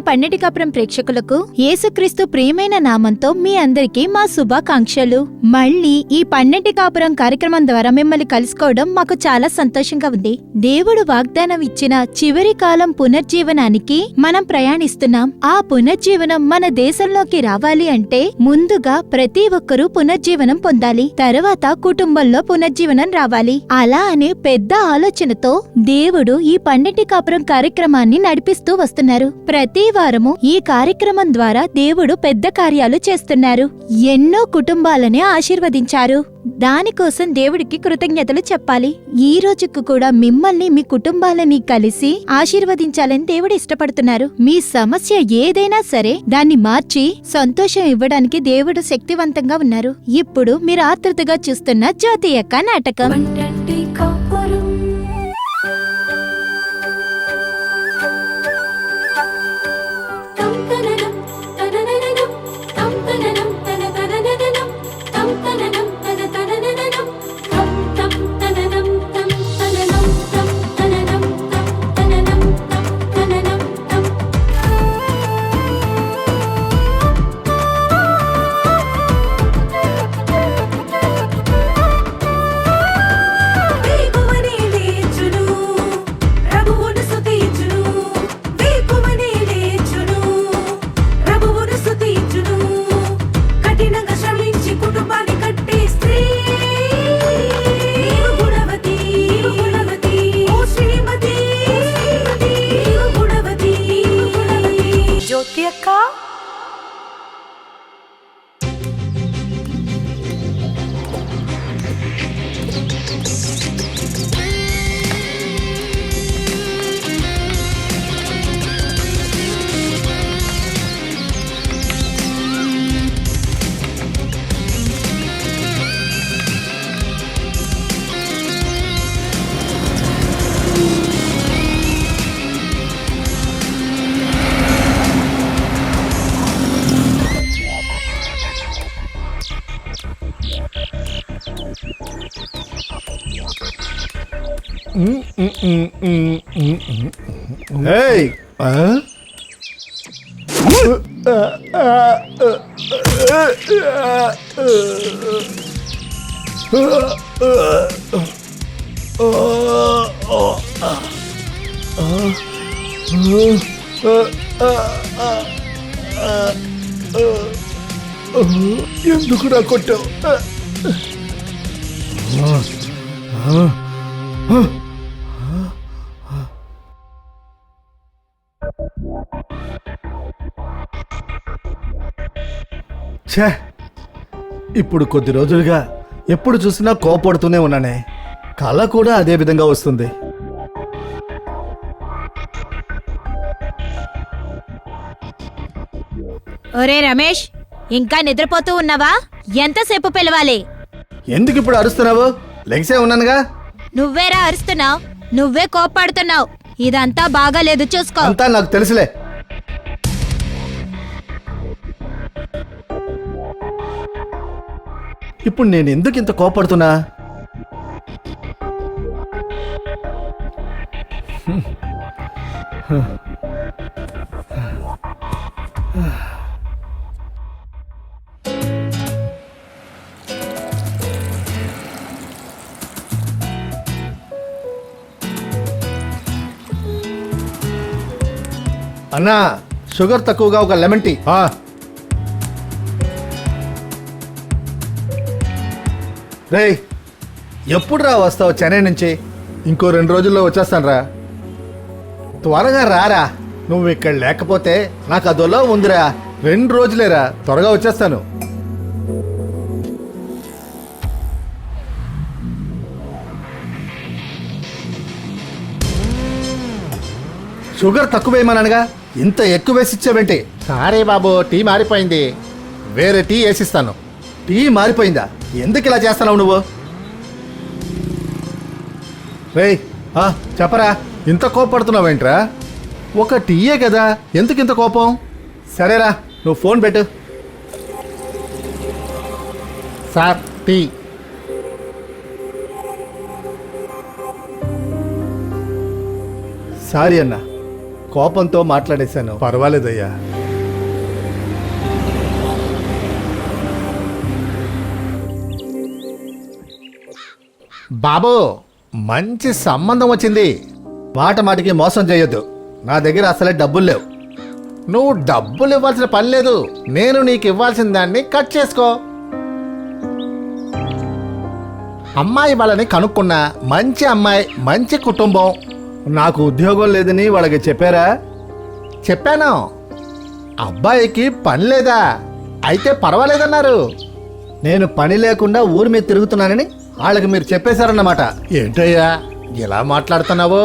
పన్నెటి కాపురం ప్రేక్షకులకు యేసుక్రీస్తు ప్రియమైన నామంతో మీ అందరికీ మా శుభాకాంక్షలు. మళ్ళీ ఈ పన్నెటి కాపురం కార్యక్రమం ద్వారా మిమ్మల్ని కలుసుకోవడం మాకు చాలా సంతోషంగా ఉంది. దేవుడు వాగ్దానం ఇచ్చిన చివరి కాలం పునర్జీవనానికి మనం ప్రయాణిస్తున్నాం. ఆ పునర్జీవనం మన దేశంలోకి రావాలి అంటే ముందుగా ప్రతి ఒక్కరూ పునర్జీవనం పొందాలి. తర్వాత కుటుంబంలో పునర్జీవనం రావాలి. అలా అనే పెద్ద ఆలోచనతో దేవుడు ఈ పన్నెటి కాపురం కార్యక్రమాన్ని నడిపిస్తూ వస్తున్నారు. ప్రతి వారము ఈ కార్యక్రమం ద్వారా దేవుడు పెద్ద కార్యాలు చేస్తున్నారు. ఎన్నో కుటుంబాలని ఆశీర్వదించారు. దానికోసం దేవుడికి కృతజ్ఞతలు చెప్పాలి. ఈ రోజుకు కూడా మిమ్మల్ని మీ కుటుంబాలని కలిసి ఆశీర్వదించాలని దేవుడు ఇష్టపడుతున్నారు. మీ సమస్య ఏదైనా సరే దాన్ని మార్చి సంతోషం ఇవ్వడానికి దేవుడు శక్తివంతంగా ఉన్నారు. ఇప్పుడు మీరు ఆతృతగా చూస్తున్న జ్యోతి యొక్క నాటకం. ఎందుకు నా కొట్టావు? ఛే, ఇప్పుడు కొద్ది రోజులుగా ఎప్పుడు చూసినా కోపడుతూనే ఉన్నానే. కళ కూడా అదే విధంగా వస్తుంది. ఒరే రమేష్, ఇంకా నిద్రపోతూ ఉన్నావా? ఎంతసేపు పిలవాలి? ఎందుకు ఇప్పుడు అరుస్తున్నావు? లెగ్సే ఉన్నానుగా. నువ్వేరా అరుస్తున్నావు? నువ్వే కోప్పడుతున్నావు. ఇదంతా బాగాలేదు, చూసుకో. అంతా నాకు తెలుసులే. ఇప్పుడు నేను ఎందుకు ఇంత కోపడుతున్నా? అన్నా, షుగర్ తక్కువగా ఒక లెమన్ టీ. రే, ఎప్పుడు రా వస్తావు చెన్నై నుంచి? ఇంకో 2 రోజుల్లో వచ్చేస్తాను రా. త్వరగా రారా. నువ్వు ఇక్కడ లేకపోతే నాకు అదోలా ఉందిరా. 2 రోజులేరా, త్వరగా వచ్చేస్తాను. షుగర్ తక్కువేమనగా ఇంత ఎక్కువ వేసి ఇచ్చావేంటి? సారీ బాబు, టీ మారిపోయింది. వేరే టీ వేసిస్తాను. టీ మారిపోయిందా? ఎందుకు ఇలా చేస్తున్నావు నువ్వు? రే, చెప్పరా, ఇంత కోపడుతున్నావేంట్రా? ఒక టీయే కదా, ఎందుకు ఇంత కోపం? సరేరా, నువ్వు ఫోన్ పెట్టు. Sir, tea. సారీ అన్నా, కోపంతో మాట్లాడేశాను. పర్వాలేదయ్యా. బాబు, మంచి సంబంధం వచ్చింది. మాట మాటికి మోసం చేయొద్దు. నా దగ్గర అసలే డబ్బులు లేవు. నువ్వు డబ్బులు ఇవ్వాల్సిన పని లేదు. నేను నీకు ఇవ్వాల్సిన దాన్ని కట్ చేసుకో. అమ్మాయి వాళ్ళని కనుక్కున్నా. మంచి అమ్మాయి, మంచి కుటుంబం. నాకు ఉద్యోగం లేదని వాళ్ళకి చెప్పారా? చెప్పాను. అబ్బాయికి పని లేదా? అయితే పర్వాలేదన్నారు. నేను పని లేకుండా ఊరి మీద తిరుగుతున్నానని వాళ్ళకి మీరు చెప్పేశారన్నమాట. ఏంటయ్యా ఇలా మాట్లాడుతున్నావు?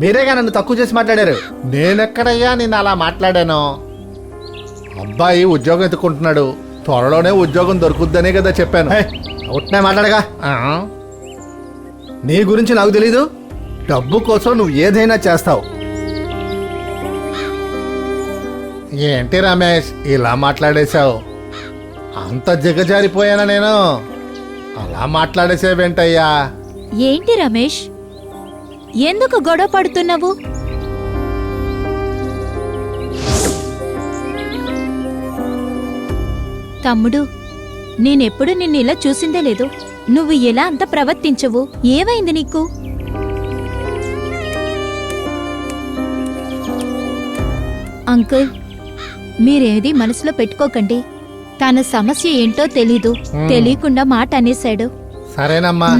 మీరేగా నన్ను తక్కువ చేసి మాట్లాడారు. నేనెక్కడయ్యా నేను అలా మాట్లాడాను? అబ్బాయి ఉద్యోగం ఎత్తుకుంటున్నాడు. త్వరలోనే ఉద్యోగం దొరుకుద్దనే కదా చెప్పాను. అవుట్నే మాట్లాడగా. నీ గురించి నాకు తెలీదు. డబ్బు కోసం నువ్వు ఏదైనా చేస్తావు. ఏంటి రమేష్ ఇలా మాట్లాడేశావు? అంత దిగజారిపోయానా నేను? అలా మాట్లాడేసేవేంటయ్యా? ఏంటి రమేష్, ఎందుకు గొడవ పడుతున్నావు? తమ్ముడు, నేనెప్పుడు నిన్ను ఇలా చూసిందే లేదు. నువ్వు ఎలా అంత ప్రవర్తించవు? ఏమైంది నీకు? అంకుల్, మీరేది మనసులో పెట్టుకోకండి. తన సమస్య ఏంటో తెలీదు. తెలియకుండా మాట అనేశాడు. సరేనమ్మా.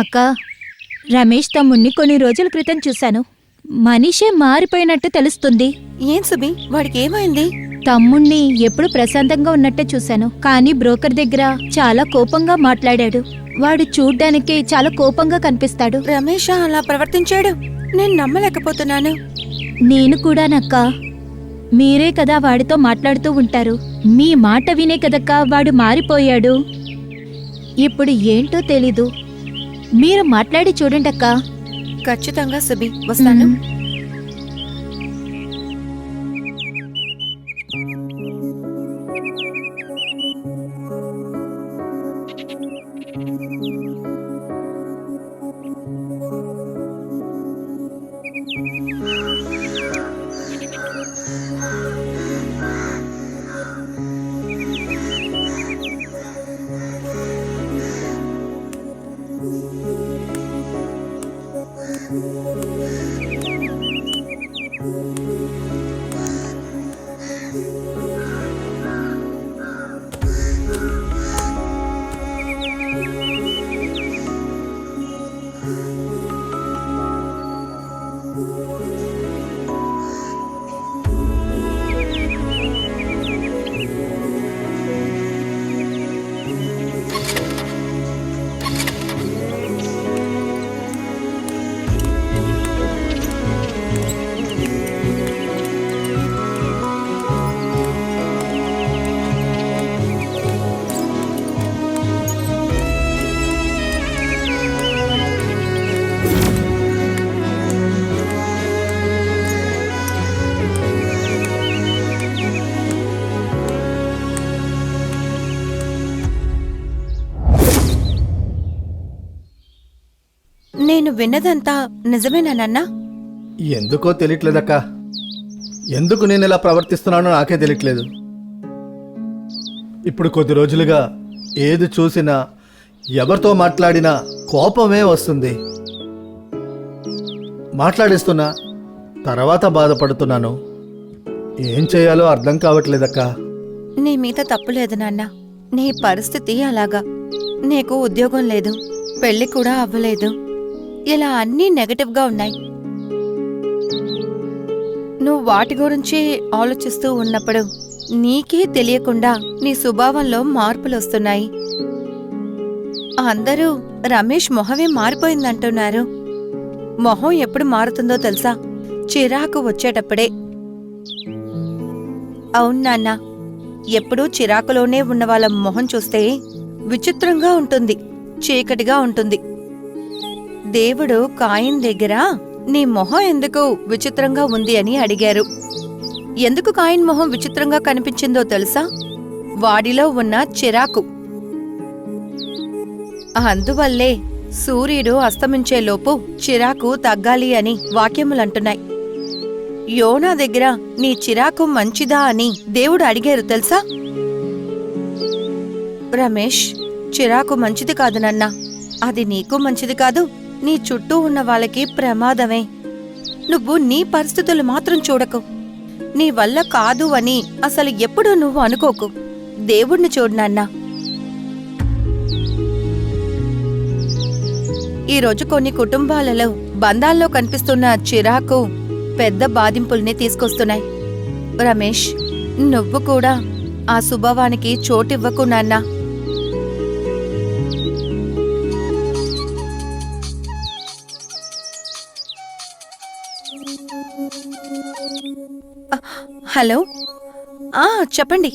అక్క, రమేష్ తమ్ముణ్ణి కొన్ని రోజుల క్రితం చూశాను. మనిషే మారిపోయినట్టు తెలుస్తుంది. ఏం సుబి, వాడికి ఏమైంది? తమ్ముణ్ణి ఎప్పుడు ప్రశాంతంగా ఉన్నట్టే చూశాను, కానీ బ్రోకర్ దగ్గర చాలా కోపంగా మాట్లాడాడు. వాడు చూడ్డానికి చాలా కోపంగా కనిపిస్తాడు. రమేష్ అలా ప్రవర్తించాడు? నేను నమ్మలేకపోతున్నాను. నేను కూడానక్క. మీరే కదా వాడితో మాట్లాడుతూ ఉంటారు. మీ మాట వినే కదక్క వాడు మారిపోయాడు. ఇప్పుడు ఏంటో తెలీదు. మీరు మాట్లాడి చూడండక్కా. ఖచ్చితంగా సుబి, వస్తాను. నేను విన్నదంతా నిజమేనా నాన్నా? ఎందుకో తెలియట్లేదక్క. ఎందుకు నేను ఇలా ప్రవర్తిస్తున్నానో నాకే తెలియట్లేదు. ఇప్పుడు కొద్ది రోజులుగా ఏది చూసినా, ఎవరితో మాట్లాడినా కోపమే వస్తుంది. మాట్లాడిస్తున్నా, తర్వాత బాధపడుతున్నాను. ఏం చేయాలో అర్థం కావట్లేదక్క. నీ మీద తప్పులేదు నాన్న. నీ పరిస్థితి అలాగా. నీకు ఉద్యోగం లేదు, పెళ్లి కూడా అవ్వలేదు. ఇలా అన్నీ నెగటివ్గా ఉన్నాయి. నువ్వు వాటి గురించి ఆలోచిస్తూ ఉన్నప్పుడు నీకే తెలియకుండా నీ స్వభావంలో మార్పులొస్తున్నాయి. అందరూ రమేష్ మొహమే మారిపోయిందంటున్నారు. మొహం ఎప్పుడు మారుతుందో తెలుసా? చిరాకు వచ్చేటప్పుడే. అవును నాన్న, ఎప్పుడూ చిరాకులోనే ఉన్న వాళ్ళ మొహం చూస్తే విచిత్రంగా ఉంటుంది, చీకటిగా ఉంటుంది. దేవుడు కాయిన్ దగ్గర నీ మొహం ఎందుకు విచిత్రంగా ఉంది అని అడిగారు. ఎందుకు కాయిన్ మొహం విచిత్రంగా కనిపించిందో తెలుసా? వాడిలో ఉన్న చిరాకు. అందువల్లే సూర్యుడు అస్తమించేలోపు చిరాకు తగ్గాలి అని వాక్యములంటున్నాయి. యోనా దగ్గర నీ చిరాకు మంచిదా అని దేవుడు అడిగారు తెలుసా? రమేష్, చిరాకు మంచిది కాదు నాన్నా. అది నీకు మంచిది కాదు, నీ చుట్టూ ఉన్న వాళ్ళకి ప్రమాదమే. నువ్వు నీ పరిస్థితులు మాత్రం చూడకు. నీ వల్ల కాదు అని అసలు ఎప్పుడూ నువ్వు అనుకోకు. దేవుణ్ణి చూడు నాన్నా. ఈరోజు కొన్ని కుటుంబాలలో బంధాల్లో కనిపిస్తున్న చిరాకు పెద్ద బాధింపుల్ని తీసుకొస్తున్నాయి. రమేష్, నువ్వు కూడా ఆ స్వభావానికి చోటివ్వకు నాన్నా. హలో, చెప్పండి.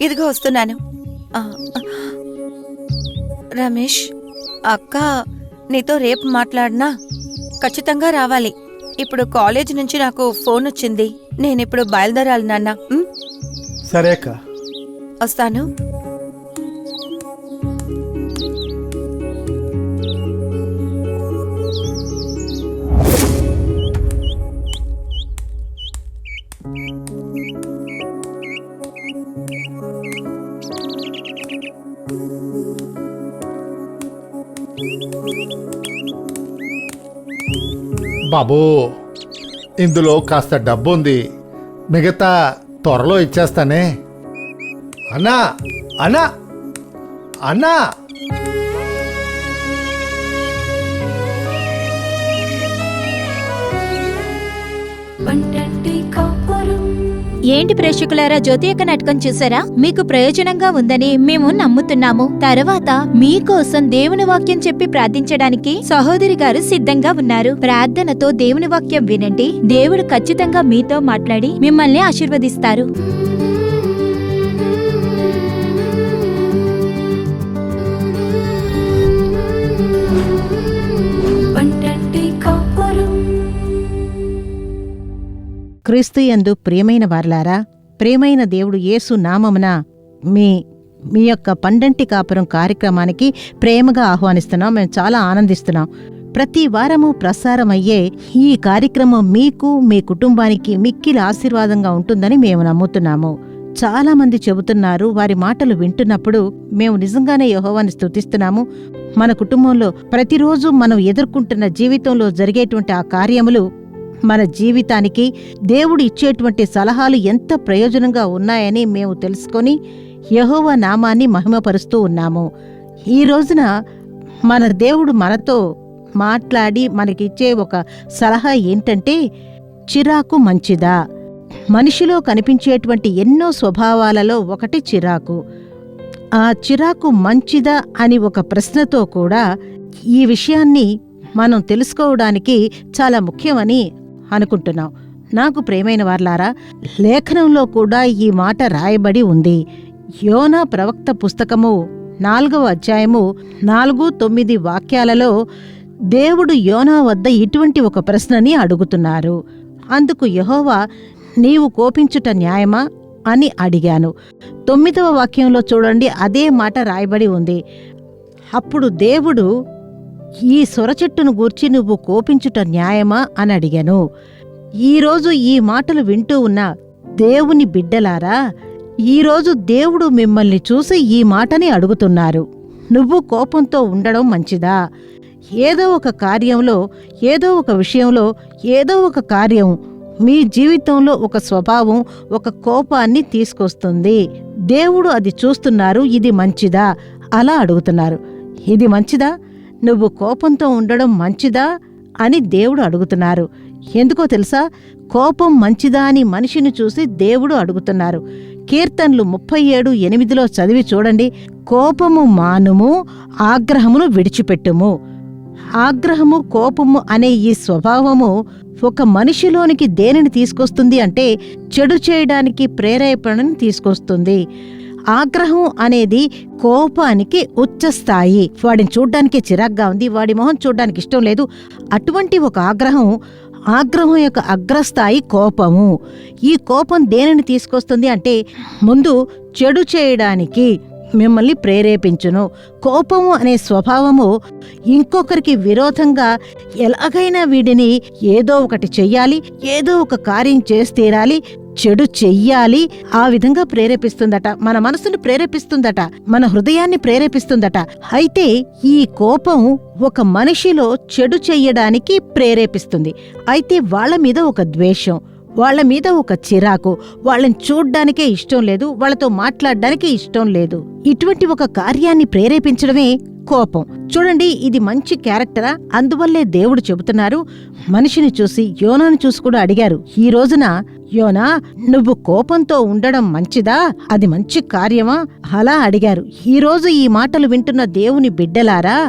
ఇదిగో వస్తున్నాను. రమేష్, అక్క నీతో రేపు మాట్లాడినా ఖచ్చితంగా రావాలి. ఇప్పుడు కాలేజ్ నుంచి నాకు ఫోన్ వచ్చింది. నేనిప్పుడు బయలుదేరాలి నాన్న. సరే అక్క, వస్తాను. బాబూ, ఇందులో కాస్త డబ్బు ఉంది, మిగతా త్వరలో ఇచ్చేస్తానే. అన్నా అన్నా అన్నా ఏంటి ప్రేక్షకులారా, జ్యోతి యొక్క నాటకం చూసారా? మీకు ప్రయోజనంగా ఉందని మేము నమ్ముతున్నాము. తర్వాత మీకోసం దేవుని వాక్యం చెప్పి ప్రార్థించడానికి సహోదరి గారు సిద్ధంగా ఉన్నారు. ప్రార్థనతో దేవుని వాక్యం వినండి. దేవుడు ఖచ్చితంగా మీతో మాట్లాడి మిమ్మల్ని ఆశీర్వదిస్తారు. క్రీస్తు యందు ప్రియమైన వారలారా, ప్రియమైన దేవుడు యేసు నామమున మీ యొక్క పండంటి కాపురం కార్యక్రమానికి ప్రేమగా ఆహ్వానిస్తున్నాం. మేము చాలా ఆనందిస్తున్నాం. ప్రతి వారము ప్రసారమయ్యే ఈ కార్యక్రమం మీకు, మీ కుటుంబానికి మిక్కిలి ఆశీర్వాదంగా ఉంటుందని మేము నమ్ముతున్నాము. చాలా మంది చెబుతున్నారు, వారి మాటలు వింటున్నప్పుడు మేము నిజంగానే యెహోవాని స్తుతిస్తున్నాము. మన కుటుంబంలో ప్రతిరోజు మనం ఎదుర్కొంటున్న జీవితంలో జరిగేటువంటి ఆ కార్యములు మన జీవితానికి దేవుడు ఇచ్చేటువంటి సలహాలు ఎంత ప్రయోజనంగా ఉన్నాయని మేము తెలుసుకొని యెహోవా నామాన్ని మహిమపరుస్తూ ఉన్నాము. ఈ రోజున మన దేవుడు మనతో మాట్లాడి మనకిచ్చే ఒక సలహా ఏంటంటే, చిరాకు మంచిదా? మనిషిలో కనిపించేటువంటి ఎన్నో స్వభావాలలో ఒకటి చిరాకు. ఆ చిరాకు మంచిదా అని ఒక ప్రశ్నతో కూడా ఈ విషయాన్ని మనం తెలుసుకోవడానికి చాలా ముఖ్యమని అనుకుంటున్నాం. నాకు ప్రియమైన వారలారా, లేఖనంలో కూడా ఈ మాట రాయబడి ఉంది. యోనా ప్రవక్త పుస్తకము 4వ అధ్యాయము 4-9 వాక్యాలలో దేవుడు యోనా వద్ద ఇటువంటి ఒక ప్రశ్నని అడుగుతున్నారు. అందుకు యెహోవా, నీవు కోపించుట న్యాయమా అని అడిగాను. 9వ వాక్యంలో చూడండి, అదే మాట రాయబడి ఉంది. అప్పుడు దేవుడు, ఈ సొరచెట్టును గూర్చి నువ్వు కోపించుట న్యాయమా అని అడిగాను. ఈరోజు ఈ మాటలు వింటూ ఉన్న దేవుని బిడ్డలారా, ఈరోజు దేవుడు మిమ్మల్ని చూసి ఈ మాటని అడుగుతున్నారు. నువ్వు కోపంతో ఉండడం మంచిదా? ఏదో ఒక కార్యంలో, ఏదో ఒక విషయంలో, ఏదో ఒక కార్యం మీ జీవితంలో ఒక స్వభావం, ఒక కోపాన్ని తీసుకొస్తుంది. దేవుడు అది చూస్తున్నారు. ఇది మంచిదా? అలా అడుగుతున్నారు. ఇది మంచిదా? నువ్వు కోపంతో ఉండడం మంచిదా అని దేవుడు అడుగుతున్నారు. ఎందుకో తెలుసా? కోపం మంచిదా అని మనిషిని చూసి దేవుడు అడుగుతున్నారు. కీర్తనలు 37:8 చదివి చూడండి. కోపము మానుము, ఆగ్రహమును విడిచిపెట్టుము. ఆగ్రహము, కోపము అనే ఈ స్వభావము ఒక మనిషిలోనికి దేనిని తీసుకొస్తుంది అంటే చెడు చేయడానికి ప్రేరేపణని తీసుకొస్తుంది. ఆగ్రహం అనేది కోపానికి ఉచ్చస్థాయి. వాడిని చూడ్డానికి చిరాగ్గా ఉంది, వాడి మొహం చూడ్డానికి ఇష్టం లేదు. అటువంటి ఒక ఆగ్రహం యొక్క అగ్రస్థాయి కోపము. ఈ కోపం దేనిని తీసుకొస్తుంది అంటే ముందు చెడు చేయడానికి మిమ్మల్ని ప్రేరేపించును. కోపము అనే స్వభావము ఇంకొకరికి విరోధంగా ఎలాగైనా వీడిని ఏదో ఒకటి చెయ్యాలి, ఏదో ఒక కార్యం చేసి తీరాలి, చెడు చెయ్యాలి, ఆ విధంగా ప్రేరేపిస్తుందట. మన మనసును ప్రేరేపిస్తుందట, మన హృదయాన్ని ప్రేరేపిస్తుందట. అయితే ఈ కోపం ఒక మనిషిలో చెడు చెయ్యడానికి ప్రేరేపిస్తుంది. అయితే వాళ్ళ మీద ఒక ద్వేషం, వాళ్ళ మీద ఒక చిరాకు, వాళ్ళని చూడ్డానికే ఇష్టం లేదు, వాళ్ళతో మాట్లాడడానికి ఇష్టం లేదు. ఇటువంటి ఒక కార్యాన్ని ప్రేరేపించడమే కోపం. చూడండి, ఇది మంచి క్యారెక్టరా? అందువల్లే దేవుడు చెబుతున్నారు, మనిషిని చూసి, యోనాను చూసి కూడా అడిగారు, ఈ రోజున యోనా, నువ్వు కోపంతో ఉండడం మంచిదా? అది మంచి కార్యమా? అలా అడిగారు. ఈ రోజు ఈ మాటలు వింటున్న దేవుని బిడ్డలారా,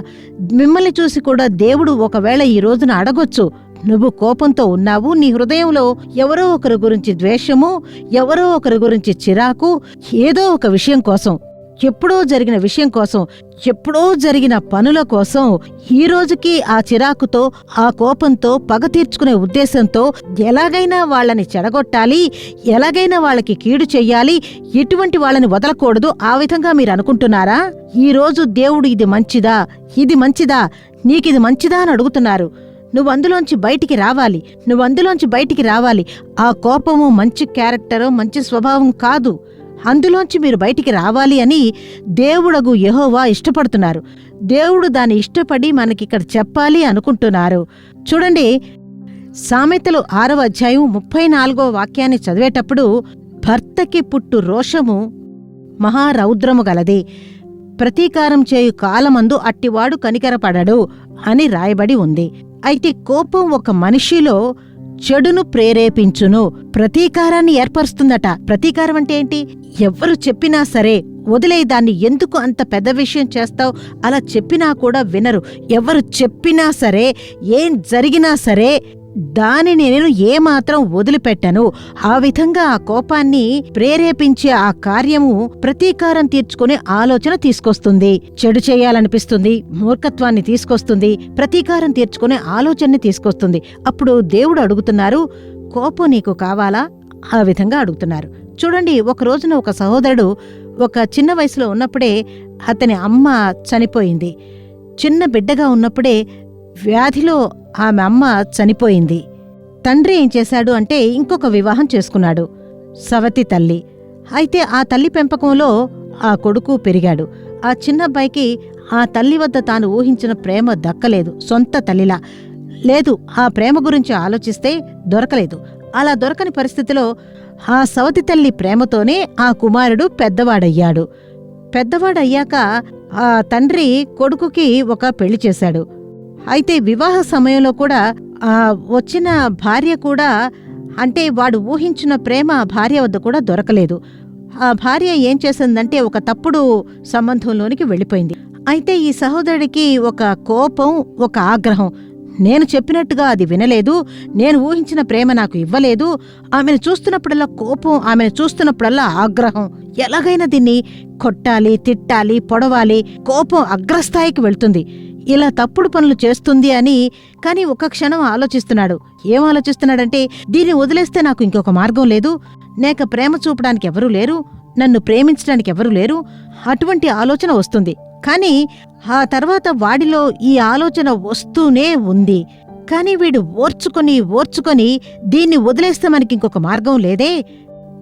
మిమ్మల్ని చూసి కూడా దేవుడు ఒకవేళ ఈ రోజున అడగొచ్చు, నువ్వు కోపంతో ఉన్నావు, నీ హృదయంలో ఎవరో ఒకరి గురించి ద్వేషము, ఎవరో ఒకరి గురించి చిరాకు, ఏదో ఒక విషయం కోసం, ఎప్పుడో జరిగిన విషయం కోసం, ఎప్పుడో జరిగిన పనుల కోసం, ఈ రోజుకి ఆ చిరాకుతో, ఆ కోపంతో, పగ తీర్చుకునే ఉద్దేశంతో ఎలాగైనా వాళ్ళని చెడగొట్టాలి, ఎలాగైనా వాళ్ళకి కీడు చెయ్యాలి, ఎటువంటి వాళ్ళని వదలకూడదు, ఆ విధంగా మీరు అనుకుంటున్నారా? ఈ రోజు దేవుడు ఇది మంచిదా, ఇది మంచిదా, నీకిది మంచిదా అని అడుగుతున్నారు. నువ్వు అందులోంచి బయటికి రావాలి. ఆ కోపము మంచి క్యారెక్టరో మంచి స్వభావం కాదు. అందులోంచి మీరు బయటికి రావాలి అని దేవుడగు యెహోవా ఇష్టపడుతున్నారు. దేవుడు దాన్ని ఇష్టపడి మనకిక్కడ చెప్పాలి అనుకుంటున్నారు. చూడండి, సామెతలు 6వ అధ్యాయం 34వ వాక్యాన్ని చదివేటప్పుడు, భర్తకి పుట్టు రోషము మహారౌద్రము గలది, ప్రతీకారం చేయు కాలమందు అట్టివాడు కనికరపడడు అని రాయబడి ఉంది. అయితే కోపం ఒక మనిషిలో చెడును ప్రేరేపించును, ప్రతీకారాన్ని ఏర్పరుస్తుందట. ప్రతీకారం అంటే ఏంటి? ఎవ్వరు చెప్పినా సరే వదిలే, దాన్ని ఎందుకు అంత పెద్ద విషయం చేస్తావు, అలా చెప్పినా కూడా వినరు. ఎవరు చెప్పినా సరే, ఏం జరిగినా సరే దానిని నేను ఏమాత్రం వదిలిపెట్టను. ఆ విధంగా ఆ కోపాన్ని ప్రేరేపించే ఆ కార్యము ప్రతీకారం తీర్చుకునే ఆలోచన తీసుకొస్తుంది. చెడు చేయాలనిపిస్తుంది, మూర్ఖత్వాన్ని తీసుకొస్తుంది, ప్రతీకారం తీర్చుకునే ఆలోచనని తీసుకొస్తుంది. అప్పుడు దేవుడు అడుగుతున్నారు, కోపం నీకు కావాలా? ఆ విధంగా అడుగుతున్నారు. చూడండి, ఒక రోజున ఒక సహోదరుడు ఒక చిన్న వయసులో ఉన్నప్పుడే అతని అమ్మ చనిపోయింది. చిన్న బిడ్డగా ఉన్నప్పుడే వ్యాధిలో ఆమె అమ్మ చనిపోయింది. తండ్రి ఏం చేశాడు అంటే ఇంకొక వివాహం చేసుకున్నాడు, సవతి తల్లి. అయితే ఆ తల్లి పెంపకంలో ఆ కొడుకు పెరిగాడు. ఆ చిన్నబ్బాయికి ఆ తల్లి వద్ద తాను ఊహించిన ప్రేమ దక్కలేదు, సొంత తల్లిలా లేదు. ఆ ప్రేమ గురించి ఆలోచిస్తే దొరకలేదు. అలా దొరకని పరిస్థితిలో ఆ సవతి తల్లి ప్రేమతోనే ఆ కుమారుడు పెద్దవాడయ్యాడు. పెద్దవాడయ్యాక ఆ తండ్రి కొడుకుకి ఒక పెళ్లి చేశాడు. అయితే వివాహ సమయంలో కూడా వచ్చిన భార్య కూడా, అంటే వాడు ఊహించిన ప్రేమ ఆ భార్య వద్ద కూడా దొరకలేదు. ఆ భార్య ఏం చేసిందంటే ఒక తప్పుడు సంబంధంలోనికి వెళ్ళిపోయింది. అయితే ఈ సహోదరుడికి ఒక కోపం, ఒక ఆగ్రహం. నేను చెప్పినట్టుగా అది వినలేదు, నేను ఊహించిన ప్రేమ నాకు ఇవ్వలేదు. ఆమెను చూస్తున్నప్పుడల్లా కోపం, ఆమెను చూస్తున్నప్పుడల్లా ఆగ్రహం. ఎలాగైనా దీన్ని కొట్టాలి, తిట్టాలి, పొడవాలి. కోపం అగ్రస్థాయికి వెళ్తుంది. ఇలా తప్పుడు పనులు చేస్తుంది అని. కానీ ఒక క్షణం ఆలోచిస్తున్నాడు. ఏం ఆలోచిస్తున్నాడంటే, దీన్ని వదిలేస్తే నాకు ఇంకొక మార్గం లేదు, నేక ప్రేమ చూపడానికి ఎవరూ లేరు, నన్ను ప్రేమించడానికి ఎవరూ లేరు, అటువంటి ఆలోచన వస్తుంది. కానీ ఆ తర్వాత వాడిలో ఈ ఆలోచన వస్తూనే ఉంది. కానీ వీడు ఓర్చుకొని దీన్ని వదిలేస్తే మనకి ఇంకొక మార్గం లేదే,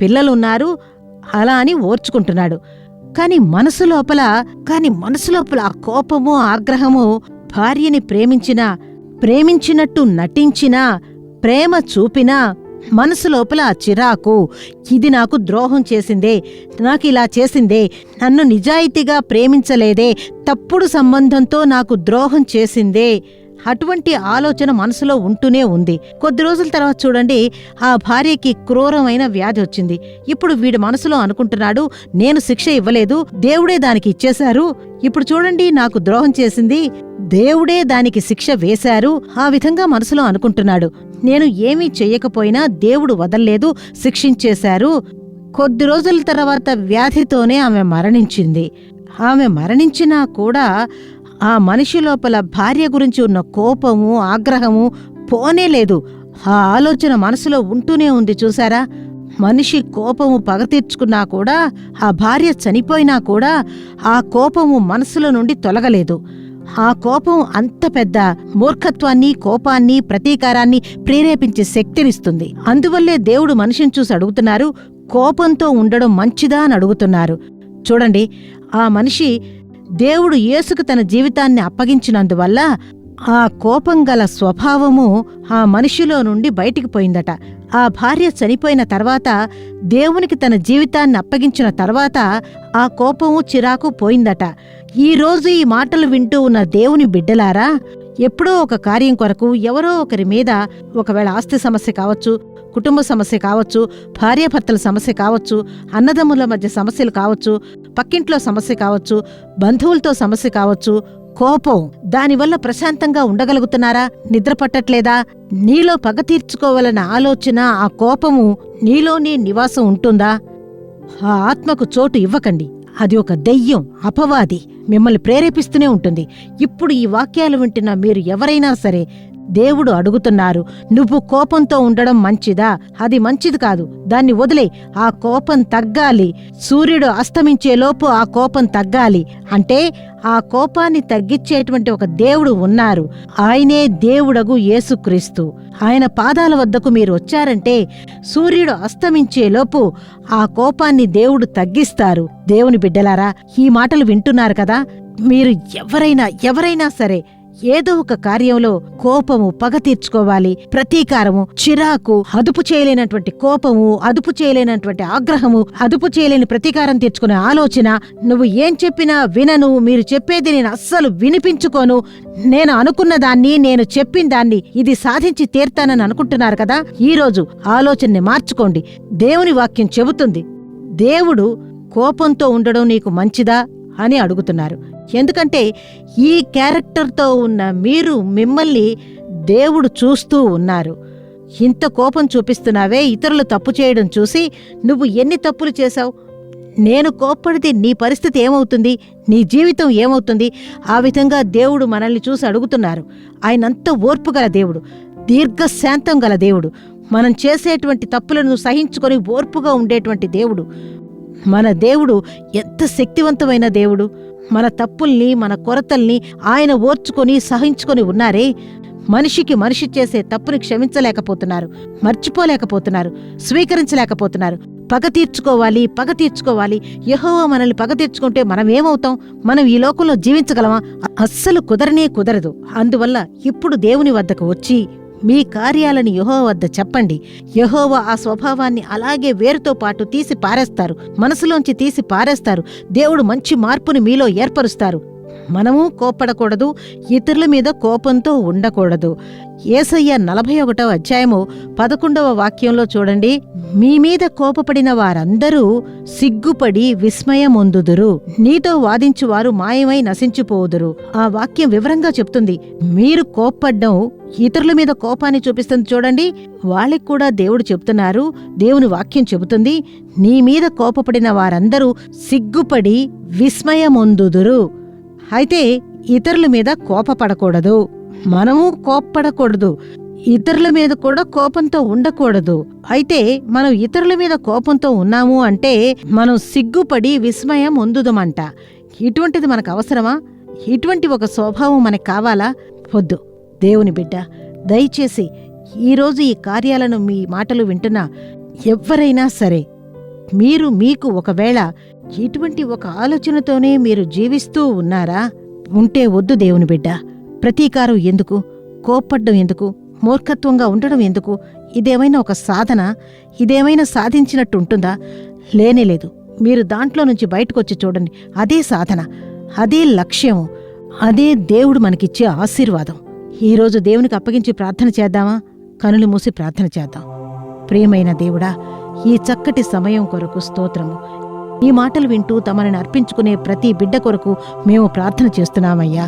పిల్లలున్నారు, అలా అని ఓర్చుకుంటున్నాడు. కాని మనసు లోపల ఆ కోపము, ఆగ్రహము, భార్యని ప్రేమించినట్టు నటించినా, ప్రేమ చూపినా, మనసు లోపల ఆ చిరాకు, ఇది నాకు ద్రోహం చేసిందే, నాకిలా చేసిందే, నన్ను నిజాయితీగా ప్రేమించలేదే, తప్పుడు సంబంధంతో నాకు ద్రోహం చేసిందే, అటువంటి ఆలోచన మనసులో ఉంటూనే ఉంది. కొద్ది రోజుల తర్వాత చూడండి, ఆ భార్యకి క్రూరమైన వ్యాధి వచ్చింది. ఇప్పుడు వీడి మనసులో అనుకుంటున్నాడు, నేను శిక్ష ఇవ్వలేదు, దేవుడే దానికి ఇచ్చేశారు. ఇప్పుడు చూడండి, నాకు ద్రోహం చేసింది, దేవుడే దానికి శిక్ష వేశారు. ఆ విధంగా మనసులో అనుకుంటున్నాడు. నేను ఏమీ చెయ్యకపోయినా దేవుడు వదల్లేదు, శిక్షించేశారు. కొద్ది రోజుల తర్వాత వ్యాధితోనే ఆమె మరణించింది. ఆమె మరణించినా కూడా ఆ మనిషి లోపల భార్య గురించి ఉన్న కోపము, ఆగ్రహము పోనేలేదు. ఆ ఆలోచన మనసులో ఉంటూనే ఉంది. చూసారా, మనిషి కోపము పగ తీర్చుకున్నా కూడా, ఆ భార్య చనిపోయినా కూడా ఆ కోపము మనసులో నుండి తొలగలేదు. ఆ కోపం అంత పెద్ద మూర్ఖత్వాన్ని, కోపాన్ని, ప్రతీకారాన్ని ప్రేరేపించే శక్తినిస్తుంది. అందువల్లే దేవుడు మనిషిని చూసి అడుగుతున్నారు, కోపంతో ఉండడం మంచిదా అని అడుగుతున్నారు. చూడండి, ఆ మనిషి దేవుడు యేసుకు తన జీవితాన్ని అప్పగించినందువల్ల ఆ కోపం గల స్వభావము ఆ మనిషిలో నుండి బయటికి పోయిందట. ఆ భార్య చనిపోయిన తర్వాత, దేవునికి తన జీవితాన్ని అప్పగించిన తర్వాత ఆ కోపము, చిరాకు పోయిందట. ఈరోజు ఈ మాటలు వింటూ ఉన్న దేవుని బిడ్డలారా, ఎప్పుడో ఒక కార్యం కొరకు ఎవరో ఒకరి మీద, ఒకవేళ ఆస్తి సమస్య కావచ్చు, కుటుంబ సమస్య కావచ్చు, భార్యాభర్తల సమస్య కావచ్చు, అన్నదమ్ముల మధ్య సమస్యలు కావచ్చు, పక్కింట్లో సమస్య కావచ్చు, బంధువులతో సమస్య కావచ్చు, కోపం, దానివల్ల ప్రశాంతంగా ఉండగలుగుతున్నారా? నిద్ర పట్టట్లేదా? నీలో పగ తీర్చుకోవాలన్న ఆలోచన, ఆ కోపము నీలోనే నివాసం ఉంటుందా? ఆ ఆత్మకు చోటు ఇవ్వకండి. అది ఒక దెయ్యం, అపవాది, మిమ్మల్ని ప్రేరేపిస్తూనే ఉంటుంది. ఇప్పుడు ఈ వాక్యాలు వింటున్న మీరు ఎవరైనా సరే, దేవుడు అడుగుతున్నారు, నువ్వు కోపంతో ఉండడం మంచిదా? అది మంచిది కాదు, దాన్ని వదిలే. ఆ కోపం తగ్గాలి. సూర్యుడు అస్తమించేలోపు ఆ కోపం తగ్గాలి. అంటే ఆ కోపాన్ని తగ్గించేటువంటి ఒక దేవుడు ఉన్నారు. ఆయనే దేవుడగు యేసుక్రీస్తు. ఆయన పాదాల వద్దకు మీరు వచ్చారంటే సూర్యుడు అస్తమించేలోపు ఆ కోపాన్ని దేవుడు తగ్గిస్తారు. దేవుని బిడ్డలారా, ఈ మాటలు వింటున్నారు కదా, మీరు ఎవరైనా సరే ఏదో ఒక కార్యంలో కోపము, పగ తీర్చుకోవాలి, ప్రతీకారము, చిరాకు, అదుపు చేయలేనటువంటి కోపము, అదుపు చేయలేనటువంటి ఆగ్రహము, అదుపు చేయలేని ప్రతీకారం తీర్చుకునే ఆలోచన, నువ్వు ఏం చెప్పినా వినను, మీరు చెప్పేది నేను అస్సలు వినిపించుకోను, నేను అనుకున్న దాన్ని, నేను చెప్పిన దాన్ని ఇది సాధించి తీర్తానని అనుకుంటున్నారు కదా, ఈరోజు ఆలోచనని మార్చుకోండి. దేవుని వాక్యం చెబుతుంది, దేవుడు కోపంతో ఉండడం నీకు మంచిదా అని అడుగుతున్నారు. ఎందుకంటే ఈ క్యారెక్టర్తో ఉన్న మిమ్మల్ని దేవుడు చూస్తూ ఉన్నారు. ఇంత కోపం చూపిస్తున్నావే, ఇతరులు తప్పు చేయడం చూసి నువ్వు ఎన్ని తప్పులు చేశావు? నేను కోప్పడితే నీ పరిస్థితి ఏమవుతుంది? నీ జీవితం ఏమవుతుంది? ఆ విధంగా దేవుడు మనల్ని చూసి అడుగుతున్నారు. ఆయనంత ఓర్పు గల దేవుడు, దీర్ఘశాంతం గల దేవుడు, మనం చేసేటువంటి తప్పులను సహించుకొని ఓర్పుగా ఉండేటువంటి దేవుడు. మన దేవుడు ఎంత శక్తివంతమైన దేవుడు! మన తప్పుల్ని, మన కొరతల్ని ఆయన ఓర్చుకొని సహించుకొని ఉన్నారే. మనిషి చేసే తప్పుని క్షమించలేకపోతున్నారు, మర్చిపోలేకపోతున్నారు, స్వీకరించలేకపోతున్నారు. పగ తీర్చుకోవాలి. యెహోవా మనల్ని పగ తీర్చుకుంటే మనం ఏమవుతాం? మనం ఈ లోకంలో జీవించగలమా? అస్సలు కుదరదు. అందువల్ల ఇప్పుడు దేవుని వద్దకు వచ్చి మీ కార్యాలని యెహోవా వద్ద చెప్పండి. యెహోవా ఆ స్వభావాన్ని అలాగే వేరుతో పాటు తీసి పారేస్తారు, మనసులోంచి తీసి పారేస్తారు. దేవుడు మంచి మార్పుని మీలో ఏర్పరుస్తారు. మనము కోప్పడకూడదు, ఇతరుల మీద కోపంతో ఉండకూడదు. యేసయ్య 41వ అధ్యాయము 11వ వాక్యంలో చూడండి, మీ మీద కోపపడిన వారందరూ సిగ్గుపడి విస్మయమొందుదురు, నీతో వాదించువారు మాయమై నశించిపోవుదురు. ఆ వాక్యం వివరంగా చెప్తుంది. మీరు కోప్పడ్డం ఇతరుల మీద కోపాన్ని చూపిస్తుంది చూడండి. వాళ్ళకి కూడా దేవుడు చెప్తున్నారు, దేవుని వాక్యం చెబుతుంది, నీ మీద కోపపడిన వారందరూ సిగ్గుపడి విస్మయమొందుదురు. అయితే ఇతరుల మీద కోపపడకూడదు, మనము కోప్పడకూడదు, ఇతరుల మీద కూడా కోపంతో ఉండకూడదు. అయితే మనం ఇతరుల మీద కోపంతో ఉన్నాము అంటే మనం సిగ్గుపడి విస్మయం పొందుదమంట. ఇటువంటిది మనకు అవసరమా? ఇటువంటి ఒక స్వభావం మనకు కావాలా? వద్దు. దేవుని బిడ్డ, దయచేసి ఈరోజు ఈ కార్యాలను, మీ మాటలు వింటున్న ఎవ్వరైనా సరే, మీకు ఒకవేళ ఇటువంటి ఒక ఆలోచనతోనే మీరు జీవిస్తూ ఉన్నారా? ఉంటే వద్దు దేవుని బిడ్డ. ప్రతీకారం ఎందుకు? కోప్పడ్డం ఎందుకు? మూర్ఖత్వంగా ఉండడం ఎందుకు? ఇదేమైనా ఒక సాధన? ఇదేమైనా సాధించినట్టుంటుందా? లేనేలేదు. మీరు దాంట్లో నుంచి బయటకొచ్చి చూడండి. అదే సాధన, అదే లక్ష్యము, అదే దేవుడు మనకిచ్చే ఆశీర్వాదం. ఈరోజు దేవునికి అప్పగించి ప్రార్థన చేద్దామా? కనులు మూసి ప్రార్థన చేద్దాం. ప్రియమైన దేవుడా, ఈ చక్కటి సమయం కొరకు స్తోత్రము. ఈ మాటలు వింటూ తమని అర్పించుకునే ప్రతి బిడ్డ కొరకు మేము ప్రార్థన చేస్తున్నామయ్యా.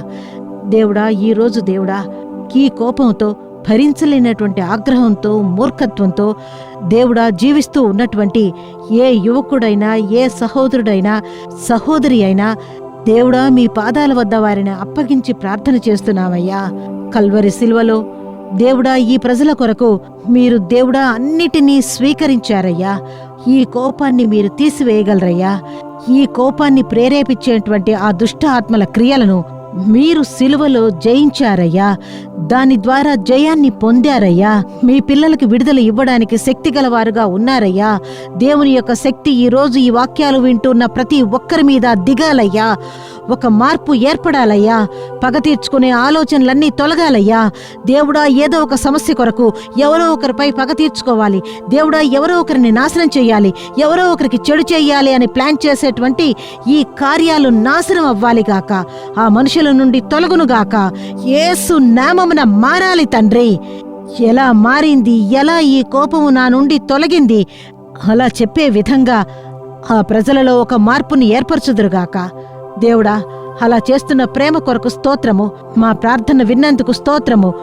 దేవుడా, ఈరోజు దేవుడా, ఈ కోపంతో, భరించలేనటువంటి ఆగ్రహంతో, మూర్ఖత్వంతో దేవుడా జీవిస్తూ ఉన్నటువంటి ఏ యువకుడైనా, ఏ సహోదరుడైనా, సహోదరి అయినా దేవుడా మీ పాదాల వద్ద వారిని అప్పగించి ప్రార్థన చేస్తున్నామయ్యా. కల్వరి శిల్వలో దేవుడా ఈ ప్రజల కొరకు మీరు దేవుడా అన్నిటినీ స్వీకరించారయ్యా. ఈ కోపాన్ని మీరు తీసివేయగలరయ్యా. ఈ కోపాన్ని ప్రేరేపించేటువంటి ఆ దుష్ట ఆత్మల క్రియలను మీరు సిలువలో జయించారయ్యా. దాని ద్వారా జయాన్ని పొందారయ్యా. మీ పిల్లలకి విడుదల ఇవ్వడానికి శక్తి గలవారుగా ఉన్నారయ్యా. దేవుని యొక్క శక్తి ఈరోజు ఈ వాక్యాలు వింటున్న ప్రతి ఒక్కరి మీద దిగాలయ్యా. ఒక మార్పు ఏర్పడాలయ్యా. పగ తీర్చుకునే ఆలోచనలన్నీ తొలగాలయ్యా. దేవుడా ఏదో ఒక సమస్య కొరకు ఎవరో ఒకరిపై పగ తీర్చుకోవాలి, దేవుడా ఎవరో ఒకరిని నాశనం చేయాలి, ఎవరో ఒకరికి చెడు చేయాలి అని ప్లాన్ చేసేటువంటి ఈ కార్యాలు నాశనం అవ్వాలిగాక, ఆ మనుషుల నుండి తొలగునుగాక. యేసు నామమున మారాలి తండ్రి. ఎలా మారింది, ఎలా ఈ కోపము నా నుండి తొలగింది అలా చెప్పే విధంగా ఆ ప్రజలలో ఒక మార్పుని ఏర్పరచుదురుగాక. దేవుడా అలా చేస్తున్న ప్రేమ కొరకు స్తోత్రము. మా ప్రార్థన విన్నందుకు స్తోత్రము.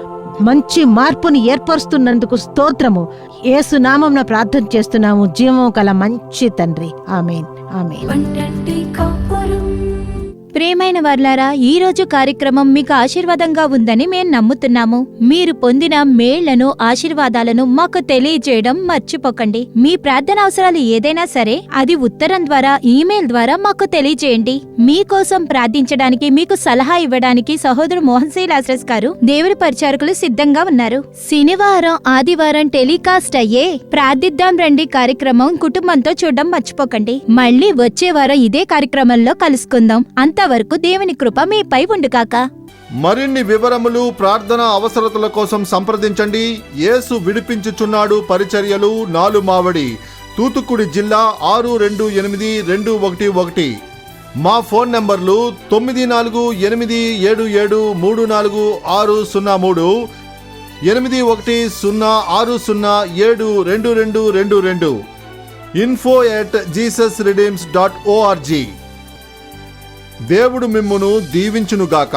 మంచి మార్పుని ఏర్పరుస్తున్నందుకు స్తోత్రము. యేసు నామమున ప్రార్థన చేస్తున్నాము, జీవము గల మంచి తండ్రి. ఆమేన్, ఆమేన్. ప్రియమైన వర్లారా, ఈ రోజు కార్యక్రమం మీకు ఆశీర్వాదంగా ఉందని మేము నమ్ముతున్నాము. మీరు పొందిన మేళ్లను, ఆశీర్వాదాలను మాకు తెలియజేయడం మర్చిపోకండి. మీ ప్రార్థన అవసరాలు ఏదైనా సరే అది ఉత్తరం ద్వారా, ఈమెయిల్ ద్వారా మాకు తెలియజేయండి. మీకోసం ప్రార్థించడానికి, మీకు సలహా ఇవ్వడానికి సహోదరు మోహన్ సి లాసరస్ గారు, దేవుని పరిచారకులు సిద్ధంగా ఉన్నారు. శనివారం, ఆదివారం టెలికాస్ట్ అయ్యే ప్రార్థిద్దాం రండి కార్యక్రమం కుటుంబంతో చూడడం మర్చిపోకండి. మళ్ళీ వచ్చే వారం ఇదే కార్యక్రమంలో కలుసుకుందాం. అంతవరకు దేవుని కృప మీపై ఉండుగాక. మరిన్ని వివరములు, ప్రార్థన అవసరతల కోసం సంప్రదించండి. యేసు విడిపించుచున్నాడు పరిచర్యలు, నాలుమావడి, తూతుక్కుడి జిల్లా 628211. మా ఫోన్ నంబర్లు 9487734603, 8106072222, info@jesusredeems.org. దేవుడు మిమ్మును దీవించునుగాక.